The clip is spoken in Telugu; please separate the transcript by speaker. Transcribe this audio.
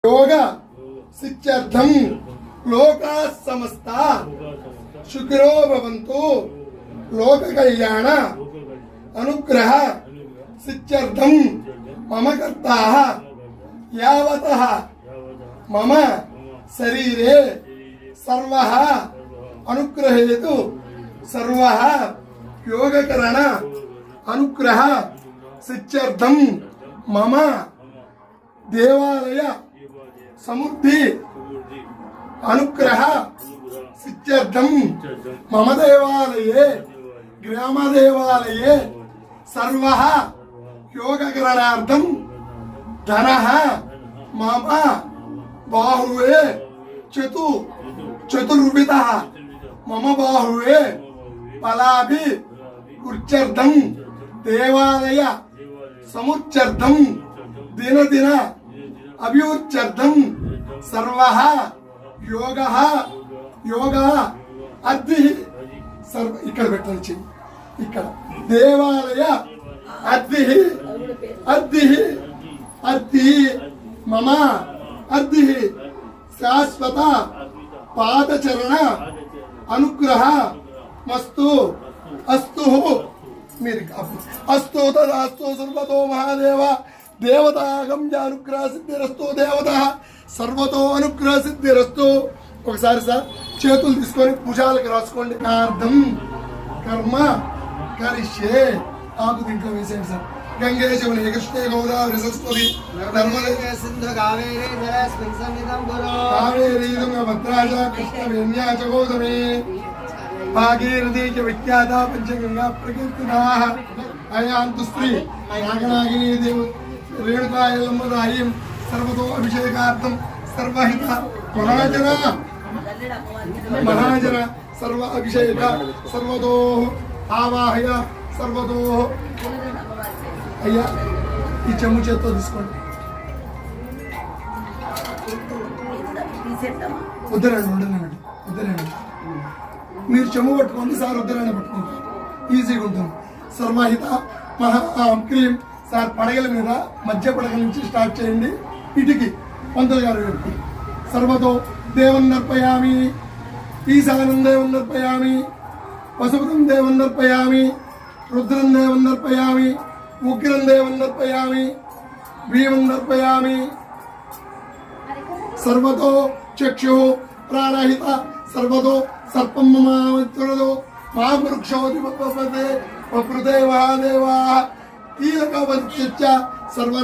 Speaker 1: योग सिद्ध्यर्थम लोका समस्ता शुक्रो भवन्तु लोक कल्याण अनुग्रह सिद्ध्यर्थम मम कर्ताः यावतः मम शरीरे सर्वः अनुग्रहेतु सर्वः योगकरण अनुग्रह सिद्ध्यर्थम मम देवालय समृद्धि अनुग्रह सिद्ध्यर्थम मम देवालये ग्राम देवालये सर्वः योगकरणार्थं धनः मम बाहुवे चतुर्विधः मम बाहुवे फलाभि कुर्च्यर्थं देवालय समुच्चर्थं दिन दिन अभिउच्चर्थं सर्वः योगः अद्धि सर्व ఇక్కడ పెట్టొచ్చు ఇక్కడ దేవాలయ అద్ధి మమ అద్ధి శాశ్వత పాదచరణ అనుగ్రహ మస్తు అస్తు మీరు అస్తు తదాస్తు సర్వతో మహాదేవ దేవతాగం అనుగ్రహ సిద్ధిరస్తు దేవత సర్వతో అనుగ్రహ సిద్ధిరస్తు. ఒకసారి సార్ చేతులు తీసుకొని భుజాలకు రాసుకోండి. అర్థం కర్మ కరిష్యే ఆకు దీంట్లో వేసేయండి సార్. గంగే శివుని కృష్ణే గోదావరి సరస్వతి నర్మదే సింధు కావేరీ జలస్మిన్ సన్నిధం గురు కావేరీ భద్రాజ కృష్ణ వేణ్యా చ గోదావరి భాగీరథీ చ విఖ్యాత పంచగంగా ప్రకీర్తితాః అయాంతు స్త్రీ నాగనాగినీ దేవ రేణుకా ఎల్లమ్మదాయీం సర్వతో అభిషేకార్థం సర్వహిత మహాజన సర్వ అభిషేక సర్వతో ఆవాహయ సర్వతో. అయ్యా ఈ చెమ్ము చేత్తో తీసుకోండి. వద్దరండి మీరు చెమ్ము పట్టుకోండి సార్, వద్దరైనా పట్టుకుంటారు, ఈజీగా ఉంటుంది. సర్వహిత మహా క్రీం సార్ పడగల మీద మధ్య పడగల నుంచి స్టార్ట్ చేయండి. ఇటుకి పంతులు గారు సర్వతో దేవన్నర్పయామి ఈశానం దేవన్నర్పయామి పశుపతం దేవన్నర్పయామి రుద్రం దేవన్నర్పయామి ఉగ్రం దేవన్నర్పయామి భీమన్నర్పయామి. సర్వతో చక్షు ప్రాణహిత సర్వతో సర్పం మమావృదో మా వృక్షోది వపృతే మహాదేవా కీలకవత్య సర్వ